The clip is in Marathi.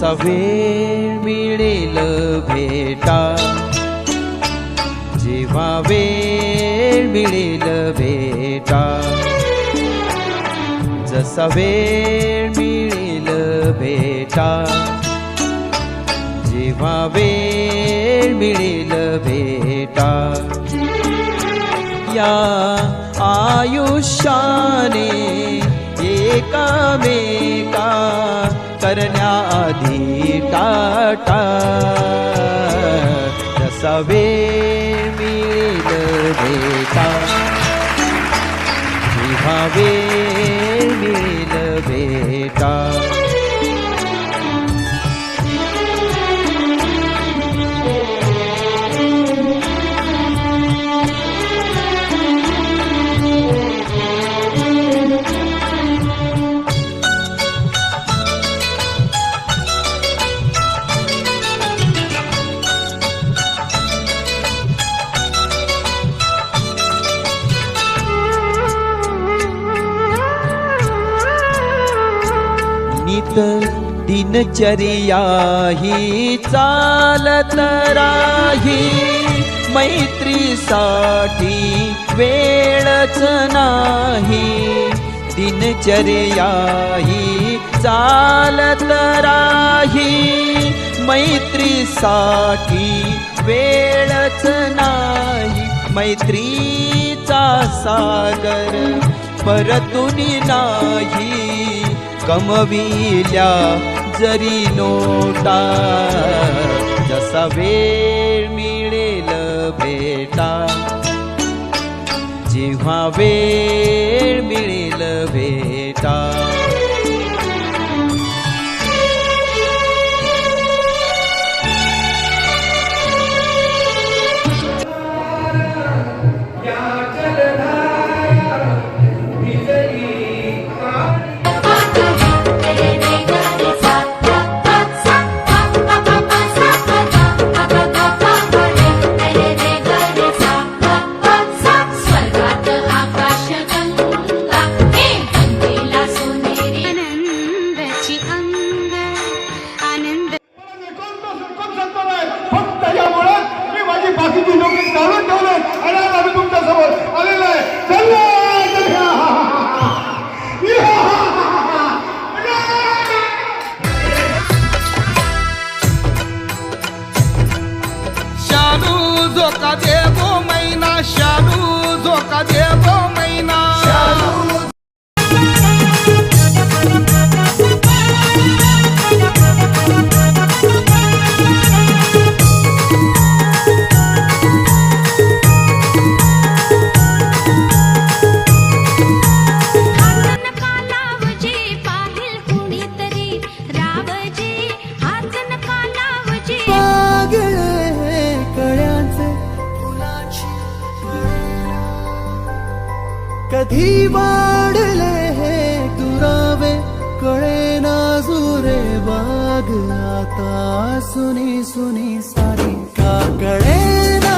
जसा वेळ मिळेल भेटा, जेव्हा वेळ मिळेल भेटा, जसा वेळ मिळेल भेटा, जेव्हा वेळ मिळेल भेटा. या आयुष्याने एकामेका करण्याआधी टाटा, जसा वेळ मिळेल भेटा, जेव्हा वेळ मिळेल भेटा. नित दिनचर्या ही चालत राही, मैत्रीसाठी वेळच नाही. दिनचर्या ही चालत राही, मैत्रीसाठी वेळच नाही. मैत्रीचा सागर परतून नाही, कमविल्या जरी नोटा, जसा वेळ मिळेल भेटा, जेव्हा वेळ मिळेल भेटा. बाकीची नोकरी काढून ठेवले आणि आज आम्ही तुमच्या समोर आलेलो आहे. शालू झोका देवो मैना, शालू झोका देवो मैना, कधी वाढले हे दुरावे कळे ना जुरे बाग, आता सुनी सुनी सारी का कळे ना